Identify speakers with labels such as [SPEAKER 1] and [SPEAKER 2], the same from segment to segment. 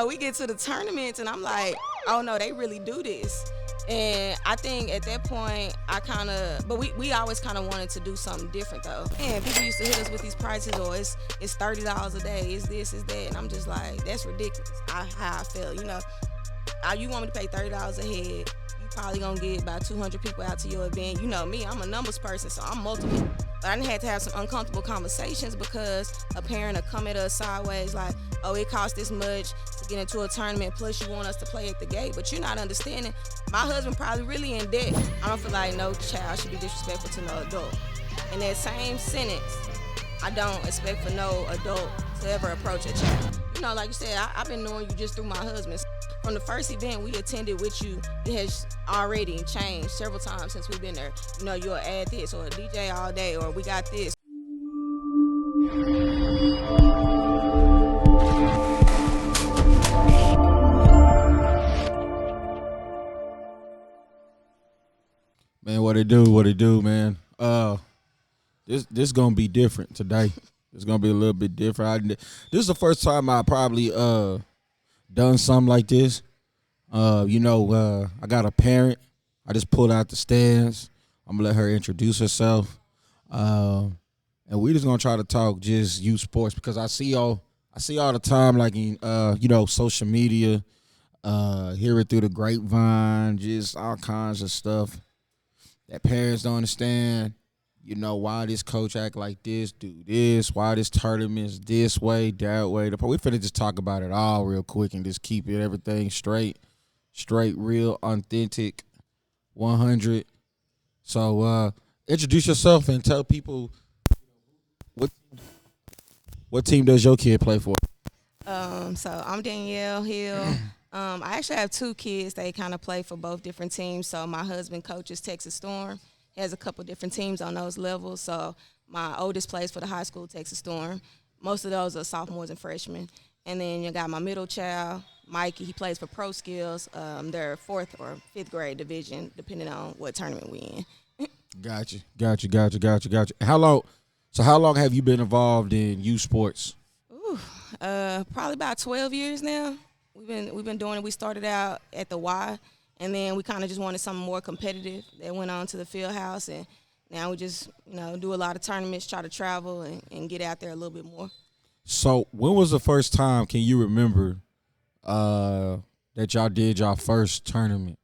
[SPEAKER 1] we get to the tournaments and I'm like, oh no, they really do this. And I think at that point, but we always kind of wanted to do something different though. And people used to hit us with these prices, or it's $30 a day, it's this, it's that, and I'm just like, that's ridiculous. How I feel, you want me to pay $30 a head? You probably gonna get about 200 people out to your event. You know me, I'm a numbers person, so I'm multiple. But I done had to have some uncomfortable conversations because a parent will come at us sideways like, oh, it costs this much to get into a tournament, plus you want us to play at the gate. But you're not understanding. My husband probably really in debt. I don't feel like no child should be disrespectful to no adult. In that same sentence, I don't expect for no adult to ever approach a child. Like you said, I've been knowing you just through my husband. From the first event we attended with you, it has already changed several times since we've been there. You'll add this, or a DJ all day, or we got this.
[SPEAKER 2] Man, what it do, man. This gonna be different today. It's gonna be a little bit different. This is the first time I probably done something like this. I got a parent. I just pulled out the stands. I'm gonna let her introduce herself, and we just gonna try to talk just youth sports because I see all the time, like in social media, hear it through the grapevine, just all kinds of stuff that parents don't understand. Why this coach act like this, do this, why this tournament's this way, that way. We finna just talk about it all real quick and just keep everything straight, real, authentic, 100. So introduce yourself and tell people what team does your kid play for?
[SPEAKER 1] So I'm Danielle Hill. I actually have two kids. They kind of play for both different teams. So my husband coaches Texas Storm. He has a couple different teams on those levels. So my oldest plays for the high school Texas Storm. Most of those are sophomores and freshmen. And then you got my middle child, Mikey. He plays for Pro Skills. They're 4th or 5th grade division, depending on what tournament we in.
[SPEAKER 2] Gotcha. How long have you been involved in youth sports?
[SPEAKER 1] Probably about 12 years now. We've been doing it. We started out at the Y. And then we kind of just wanted something more competitive that went on to the field house. And now we just, do a lot of tournaments, try to travel and get out there a little bit more.
[SPEAKER 2] So when was the first time, can you remember, that y'all did y'all first tournament?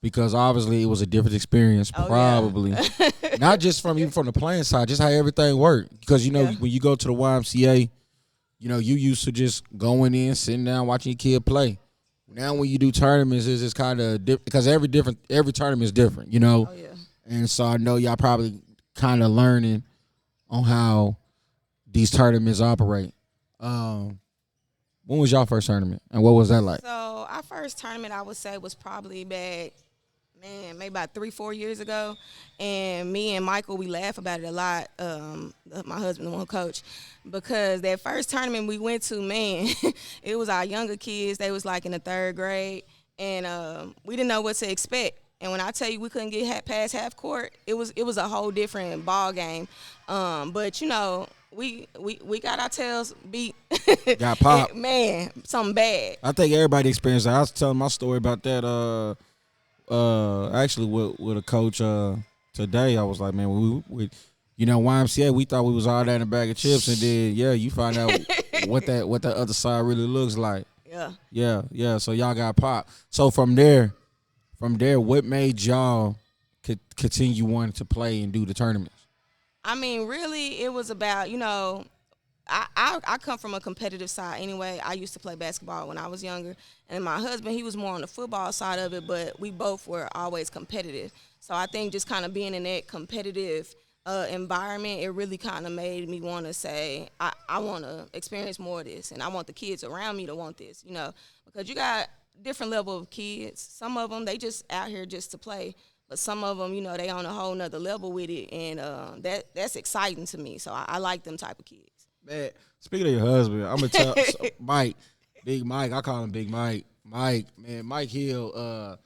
[SPEAKER 2] Because obviously it was a different experience, probably. Yeah. Not just even from the playing side, just how everything worked. Because, when you go to the YMCA, you used to just going in, sitting down, watching your kid play. Now when you do tournaments, it's just kind of different because every tournament is different,
[SPEAKER 1] Oh, yeah.
[SPEAKER 2] And so I know y'all probably kind of learning on how these tournaments operate. When was y'all first tournament, and what was that like?
[SPEAKER 1] So our first tournament, I would say, was probably back, maybe about 3-4 years ago. And me and Michael, we laugh about it a lot, my husband, the one who coached, because that first tournament we went to, it was our younger kids. They was like in the 3rd grade, and we didn't know what to expect. And when I tell you we couldn't get past half court, it was a whole different ball game. But we got our tails beat.
[SPEAKER 2] Got popped.
[SPEAKER 1] Something bad.
[SPEAKER 2] I think everybody experienced that. I was telling my story about that. Actually with a coach today. I was like, man, we YMCA, we thought we was all that in a bag of chips, and then you find out what that other side really looks like. Yeah. So y'all got popped. So from there, what made y'all continue wanting to play and do the tournaments?
[SPEAKER 1] I mean, really, it was about, I come from a competitive side anyway. I used to play basketball when I was younger, and my husband, he was more on the football side of it, but we both were always competitive. So I think just kind of being in that competitive environment, it really kind of made me want to say, I want to experience more of this, and I want the kids around me to want this, because you got different level of kids. Some of them, they just out here just to play. But some of them, they on a whole nother level with it, and that's exciting to me. So I like them type of kids.
[SPEAKER 2] Man, speaking of your husband, I'm going to tell Mike, Big Mike, I call him Big Mike. Mike Hill,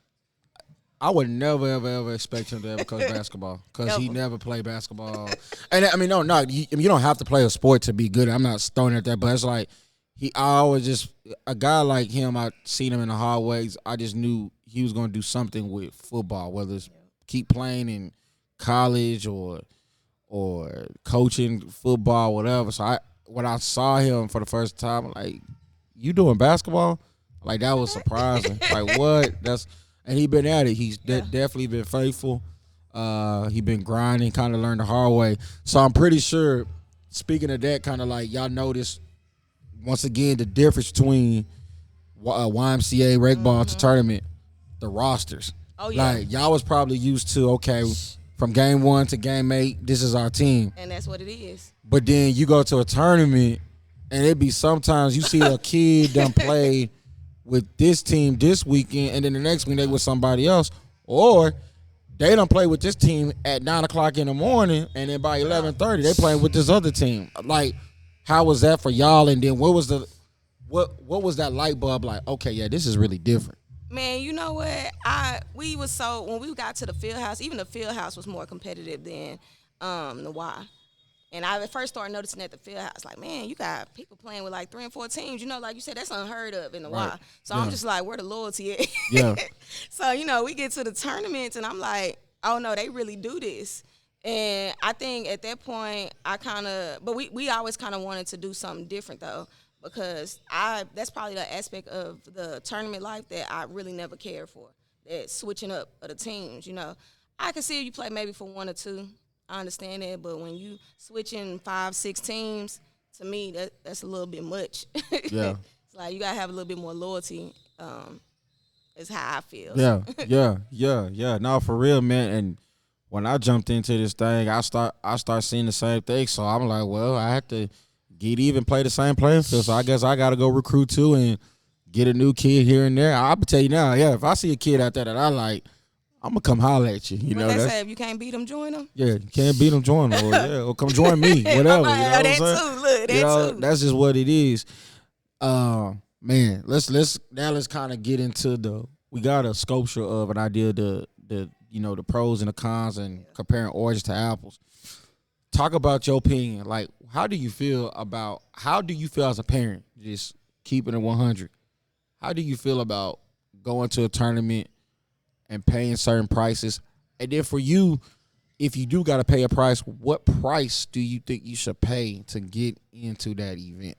[SPEAKER 2] I would never, ever expect him to ever coach basketball because he never played basketball. And I mean, you don't have to play a sport to be good. I'm not throwing at that, but it's like I always just a guy like him. I seen him in the hallways. I just knew he was gonna do something with football, whether it's keep playing in college or coaching football, whatever. So when I saw him for the first time, I'm like, you doing basketball? Like that was surprising. Like what? And he been at it. He's definitely been faithful. He been grinding, kind of learned the hard way. So I'm pretty sure. Speaking of that, kind of like y'all notice once again the difference between YMCA rec ball to tournament, the rosters.
[SPEAKER 1] Oh yeah.
[SPEAKER 2] Like y'all was probably used to from game 1 to game 8, this is our team.
[SPEAKER 1] And that's what it is.
[SPEAKER 2] But then you go to a tournament, and it be sometimes you see a kid done play with this team this weekend, and then the next week they with somebody else, or they done play with this team at 9:00 in the morning, and then by 11:30 they playing with this other team. Like, how was that for y'all? And then what was that light bulb like? Okay, yeah, this is really different.
[SPEAKER 1] Man, you know what? When we got to the field house, even the field house was more competitive than the Y. And I at first started noticing at the field house, like, man, you got people playing with like 3 and 4 teams. You know, like you said, that's unheard of in the Y. So I'm just like, where the loyalty at?
[SPEAKER 2] Yeah.
[SPEAKER 1] So, we get to the tournaments, and I'm like, oh, no, they really do this. And I think at that point, but we always kind of wanted to do something different, though, because that's probably the aspect of the tournament life that I really never cared for, that switching up of the teams, I can see you play maybe for 1 or 2. I understand that, but when you switching 5, 6 teams, to me, that's a little bit much.
[SPEAKER 2] Yeah.
[SPEAKER 1] It's like you got to have a little bit more loyalty, is how I feel.
[SPEAKER 2] Yeah. No, for real, man. And when I jumped into this thing, I start seeing the same thing. So I'm like, well, I have to get even play the same playing field. So I guess I got to go recruit too and get a new kid here and there. I'll tell you now, if I see a kid out there that I like, I'm going to come holler at you.
[SPEAKER 1] What they say, if you can't beat them, join them?
[SPEAKER 2] Yeah, you can't beat them, join them. Or come join me, whatever.
[SPEAKER 1] That too, look, that too.
[SPEAKER 2] That's just what it is. Man, let's kind of get into we got a sculpture of an idea, the pros and the cons and comparing oranges to apples. Talk about your opinion. Like, how do you feel as a parent, just keeping it 100? How do you feel about going to a tournament and paying certain prices? And then for you, if you do got to pay a price, what price do you think you should pay to get into that event?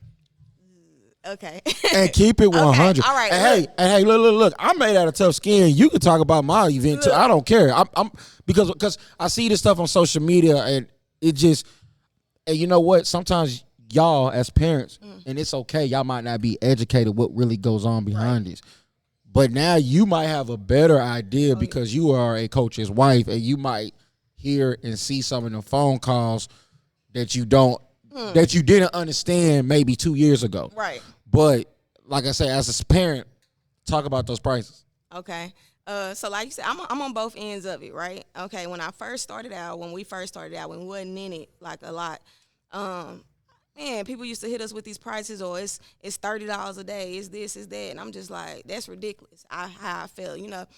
[SPEAKER 1] Okay.
[SPEAKER 2] And keep it 100.
[SPEAKER 1] Okay. All right.
[SPEAKER 2] And hey, look. I'm made out of tough skin. You can talk about my event too. I don't care. I'm because I see this stuff on social media, and it just, and you know what? Sometimes y'all as parents, and it's okay, y'all might not be educated what really goes on behind this. But now you might have a better idea because you are a coach's wife, and you might hear and see some of the phone calls that you didn't understand maybe 2 years ago.
[SPEAKER 1] Right.
[SPEAKER 2] But like I said, as a parent, talk about those prices.
[SPEAKER 1] Okay. So like you said, I'm on both ends of it, right? Okay. When we first started out, when we wasn't in it like a lot, man, people used to hit us with these prices, or it's $30 a day, it's this, it's that, and I'm just like, that's ridiculous. How I feel, you want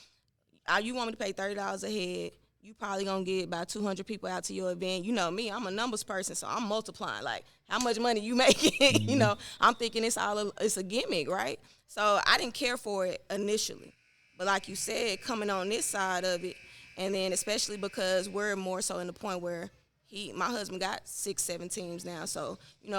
[SPEAKER 1] me to pay $30 a head, you probably gonna get about 200 people out to your event. You know me, I'm a numbers person, so I'm multiplying, like, how much money you making?
[SPEAKER 2] Mm-hmm.
[SPEAKER 1] I'm thinking it's a gimmick, right? So I didn't care for it initially, but like you said, coming on this side of it, and then especially because we're more so in the point where my husband got 6, 7 teams now, so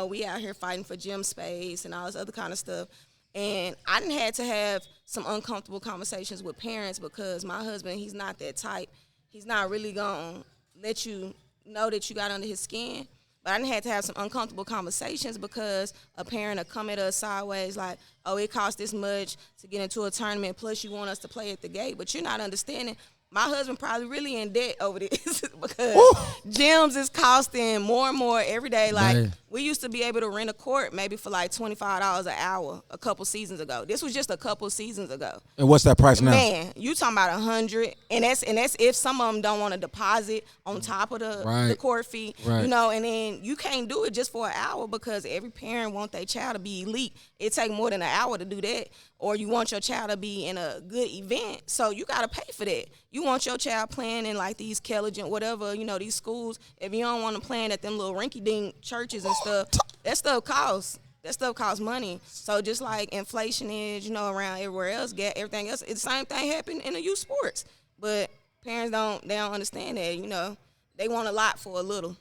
[SPEAKER 1] we out here fighting for gym space and all this other kind of stuff. And I done had to have some uncomfortable conversations with parents because my husband, he's not that type. He's not really gonna let you know that you got under his skin. But I done had to have some uncomfortable conversations because a parent will come at us sideways like, oh, it costs this much to get into a tournament, plus you want us to play at the gate. But you're not understanding. My husband probably really in debt over this because gyms is costing more and more every day. Like,
[SPEAKER 2] Man.
[SPEAKER 1] We used to be able to rent a court maybe for like $25 an hour a couple seasons ago. This was just a couple seasons ago.
[SPEAKER 2] And what's that price now?
[SPEAKER 1] Man, you talking about 100, and that's if some of them don't want to deposit on top of the court fee,
[SPEAKER 2] Right.
[SPEAKER 1] And then you can't do it just for an hour because every parent want their child to be elite. It take more than an hour to do that, or you want your child to be in a good event, so you got to pay for that. You want your child playing in like these Kelligent, whatever, these schools. If you don't want them playing at them little rinky-dink churches and stuff, that stuff costs. that stuff costs money. So just like inflation is, you know, around everywhere else, everything else, it's the same thing happen in the youth sports. But parents don't understand that, you know. They want a lot for a little.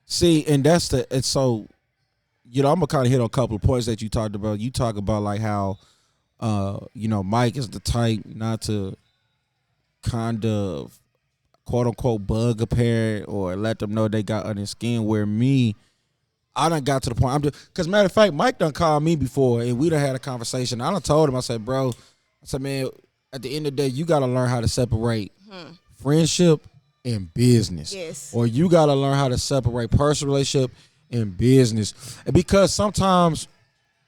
[SPEAKER 2] See, and it's so, you know, I'm gonna kind of hit on a couple of points that you talked about. You talk about like how, you know, Mike is the type not to kind of quote unquote bug a parent or let them know they got under skin. Where me, I done got to the point. I'm just because matter of fact, Mike done called me before and we done had a conversation. I done told him, I said, bro, I said, man, at the end of the day, you gotta learn how to separate friendship and business.
[SPEAKER 1] Yes.
[SPEAKER 2] Or you gotta learn how to separate personal relationship and business. And because sometimes,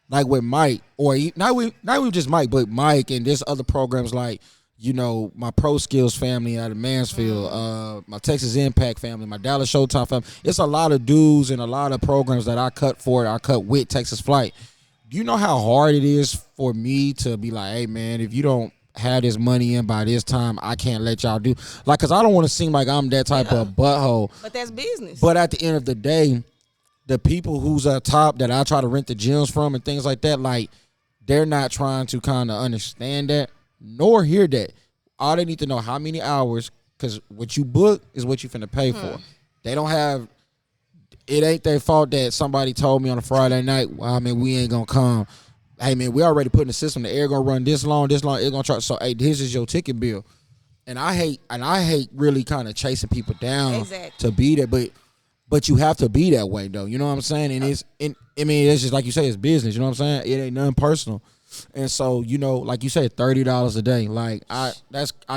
[SPEAKER 2] like with Mike, or not even just Mike, but Mike and there's other programs like, you know, my Pro Skills family out of Mansfield, my Texas Impact family, my Dallas Showtime family. It's a lot of dudes and a lot of programs that I cut with Texas Flight. Do you know how hard it is for me to be like, hey, man, if you don't have this money in by this time, I can't let y'all do. Like, because I don't want to seem like I'm that type of butthole.
[SPEAKER 1] But that's business.
[SPEAKER 2] But at the end of the day, the people who's at top that I try to rent the gyms from and things like that, like, they're not trying to kind of understand that nor hear that. All they need to know how many hours, because what you book is what you finna pay for. They don't have, it ain't their fault that somebody told me on a Friday night, well, I mean, we ain't gonna come. Hey, man, we already put in the system, the air gonna run this long, it's gonna try, so, hey, this is your ticket bill. And I hate really kind of chasing people down to be there, but you have to be that way, though. You know what I'm saying? And it's just like you say, it's business. You know what I'm saying? It ain't nothing personal. And so, you know, like you said, $30 a day. Like I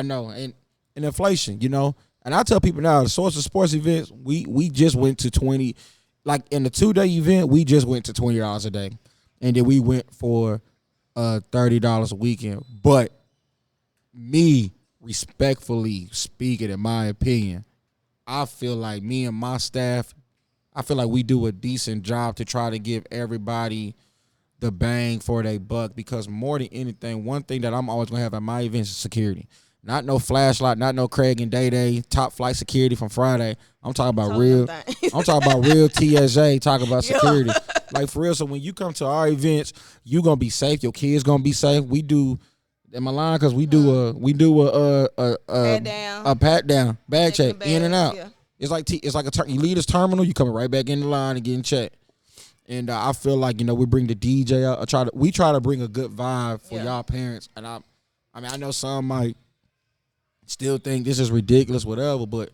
[SPEAKER 2] know, and inflation, you know. And I tell people now, the Source of Sports events, we just went to 20, like in the 2-day event, we just went to $20 a day, and then we went for $30 a weekend. But me, respectfully speaking, in my opinion, I feel like me and my staff, I feel like we do a decent job to try to give everybody the bang for their buck, because more than anything, one thing that I'm always going to have at my events is security. Not no flashlight, not no Craig and Day top flight security from Friday. I'm talking about real TSA, talking about security. Like, for real, so when you come to our events, you going to be safe, your kids going to be safe. We do, am I lying? Because we do a pat down, bag check, in and out. Yeah. It's like you leave this terminal, you coming right back in the line and getting checked. And I feel like, you know, we bring the DJ out. We try to bring a good vibe for y'all parents. And I mean, I know some might still think this is ridiculous, whatever, but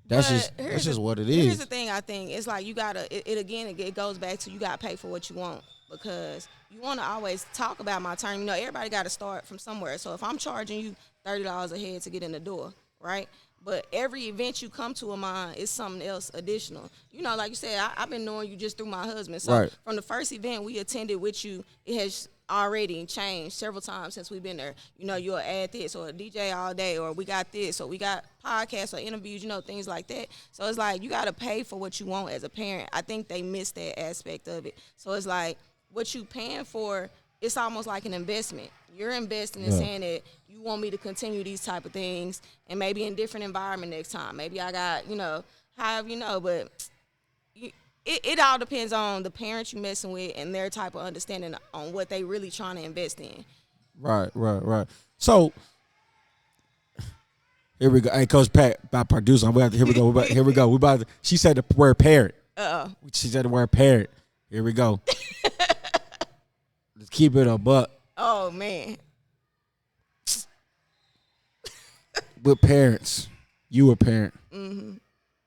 [SPEAKER 2] that's just what it is.
[SPEAKER 1] Here's the thing, I think it's like you gotta. It goes back to you gotta pay for what you want, because you want to always talk about my term. You know, everybody got to start from somewhere. So if I'm charging you $30 a head to get in the door, right? But every event you come to of mine is something else additional. You know, like you said, I've been knowing you just through my husband. So from the first event we attended with you, it has already changed several times since we've been there. You know, you'll add this or a DJ all day, or we got this, or we got podcasts or interviews, you know, things like that. So it's like you got to pay for what you want as a parent. I think they miss that aspect of it. So it's like what you paying for, it's almost like an investment. You're investing in saying that you want me to continue these type of things, and maybe in different environment next time. Maybe I got, you know, however, you know, but it all depends on the parents you're messing with and their type of understanding on what they really trying to invest in.
[SPEAKER 2] Right. So here we go. Hey, Coach Pat, my producer, here we go. We about to, she said the word parent. She said the word parent. Here we go. Let's keep it a buck.
[SPEAKER 1] Oh, man.
[SPEAKER 2] With parents, you a parent. Mm-hmm.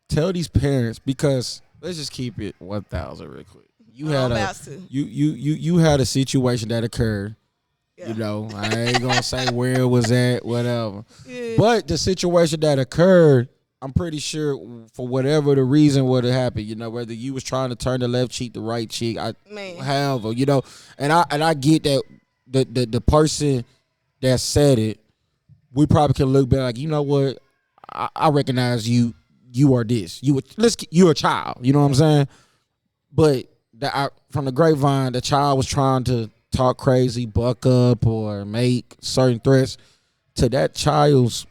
[SPEAKER 2] Tell these parents, because let's just keep it 1,000 real quick. You had a situation that occurred. Yeah. You know, I ain't gonna say where it was at, whatever. Yeah. But the situation that occurred, I'm pretty sure for whatever the reason would have happened, you know, whether you was trying to turn the left cheek, the right cheek, however, you know, and I get that the person that said it, we probably can look back like, you know what, I recognize you are this. You're a child, you know what I'm saying? But from the grapevine, the child was trying to talk crazy, buck up, or make certain threats to that child's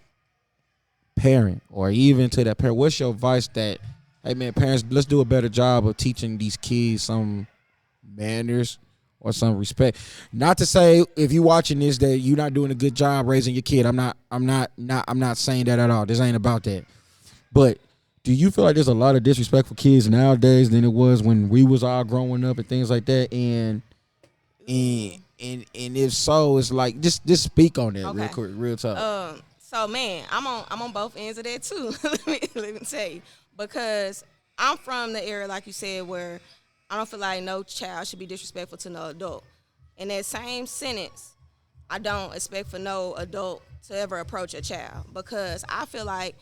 [SPEAKER 2] parent, or even to that parent. What's your advice that, hey man, parents, let's do a better job of teaching these kids some manners or some respect. Not to say if you watching this that you're not doing a good job raising your kid. I'm not saying that at all. This ain't about that. But do you feel like there's a lot of disrespectful kids nowadays than it was when we was all growing up and things like that? And if so, it's like just speak on that real quick, real talk.
[SPEAKER 1] So man, I'm on both ends of that too. let me tell you, because I'm from the era, like you said, where I don't feel like no child should be disrespectful to no adult. In that same sentence, I don't expect for no adult to ever approach a child, because I feel like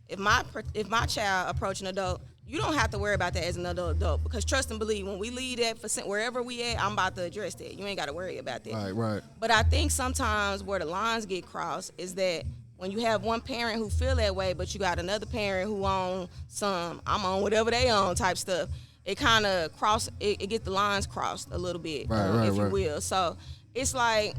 [SPEAKER 1] if my child approach an adult, you don't have to worry about that as an adult, because trust and believe, when we leave that for wherever we at, I'm about to address that. You ain't got to worry about that.
[SPEAKER 2] Right.
[SPEAKER 1] But I think sometimes where the lines get crossed is that when you have one parent who feel that way, but you got another parent who on some I'm on whatever they on type stuff, it kind of it get the lines crossed a little bit, if you will. So it's like,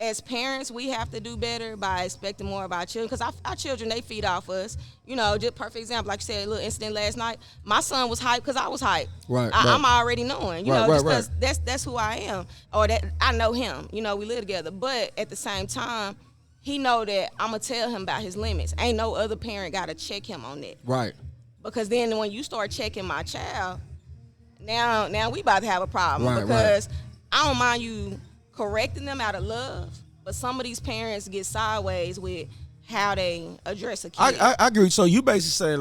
[SPEAKER 1] as parents, we have to do better by expecting more of our children, because our children, they feed off us. You know, just perfect example, like you said, a little incident last night. My son was hyped because I was hyped. I'm already knowing, that's who I am, or that I know him. You know, we live together, but at the same time, he know that I'm gonna tell him about his limits. Ain't no other parent gotta check him on that.
[SPEAKER 2] Right.
[SPEAKER 1] Because then when you start checking my child, now we about to have a problem, because I don't mind you correcting them out of love, but some of these parents get sideways with how they address a kid.
[SPEAKER 2] I agree. So you basically saying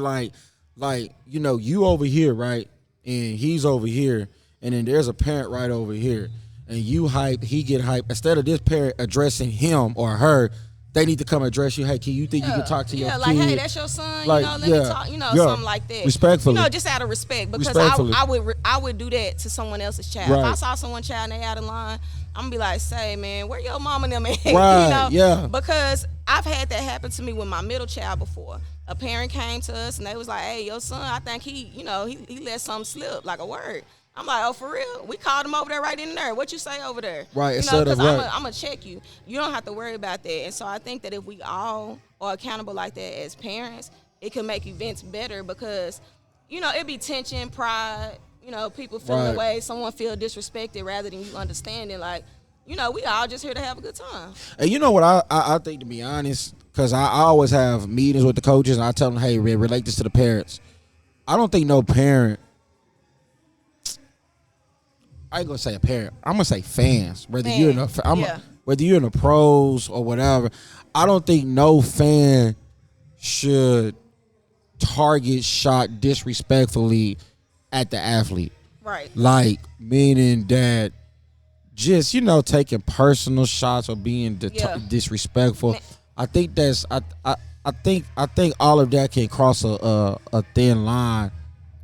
[SPEAKER 2] like you know, you over here, right, and he's over here, and then there's a parent right over here, and you hype, he get hype. Instead of this parent addressing him or her, they need to come address you. Hey, kid, you think you can talk to your kid?
[SPEAKER 1] Yeah, like, hey, that's your son. Like, let me talk. Something like that.
[SPEAKER 2] Respectfully.
[SPEAKER 1] Just out of respect, because I would do that to someone else's child.
[SPEAKER 2] Right.
[SPEAKER 1] If I saw someone's child and they out of line, I'm gonna be like, say, man, where your mama and them at?
[SPEAKER 2] Right.
[SPEAKER 1] Because I've had that happen to me with my middle child before. A parent came to us and they was like, hey, your son, I think he let something slip, like a word. I'm like, oh, for real? We called him over there right in there. What you say over there?
[SPEAKER 2] Right.
[SPEAKER 1] Because I'm going to check you. You don't have to worry about that. And so I think that if we all are accountable like that as parents, it can make events better, because, it'd be tension, pride, people feeling away, someone feel disrespected rather than you understanding, like, we all just here to have a good time.
[SPEAKER 2] And you know what I think, to be honest, because I always have meetings with the coaches and I tell them, hey, relate this to the parents. I don't think no parent, I ain't gonna say a parent, I'm gonna say fans. Whether you're in the pros or whatever, I don't think no fan should target shot disrespectfully at the athlete.
[SPEAKER 1] Right.
[SPEAKER 2] Like, meaning that just, taking personal shots or being disrespectful. I think that's I think all of that can cross a thin line,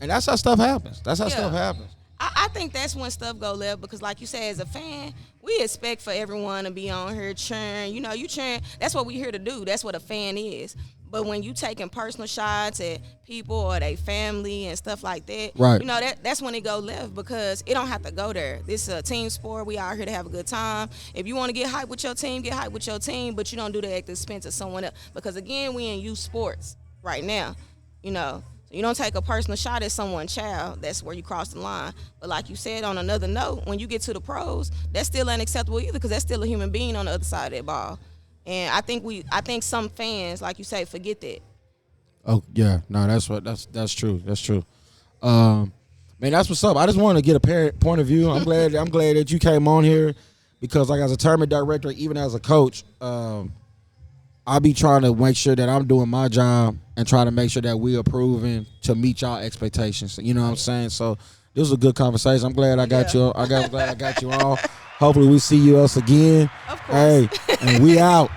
[SPEAKER 2] and that's how stuff happens. Stuff happens.
[SPEAKER 1] I think that's when stuff go left, because like you say, as a fan, we expect for everyone to be on here cheering. You cheering. That's what we here to do. That's what a fan is. But when you taking personal shots at people or their family and stuff like that,
[SPEAKER 2] right.
[SPEAKER 1] That's when it go left, because it don't have to go there. This is a team sport. We out here to have a good time. If you want to get hyped with your team, get hyped with your team, but you don't do that at the expense of someone else. Because again, we in youth sports right now, You don't take a personal shot at someone's child. That's where you cross the line. But like you said, on another note, when you get to the pros, that's still unacceptable either, because that's still a human being on the other side of that ball. And I think some fans, like you say, forget that.
[SPEAKER 2] Oh yeah, no, that's true. That's true. Man, that's what's up. I just wanted to get a parent point of view. I'm glad that you came on here, because like as a tournament director, even as a coach, I'll be trying to make sure that I'm doing my job and trying to make sure that we are proving to meet y'all expectations. You know what I'm saying? So this was a good conversation. I'm glad I got you. I'm glad I got you on. Hopefully we see you else again.
[SPEAKER 1] Of course.
[SPEAKER 2] Hey, and we out.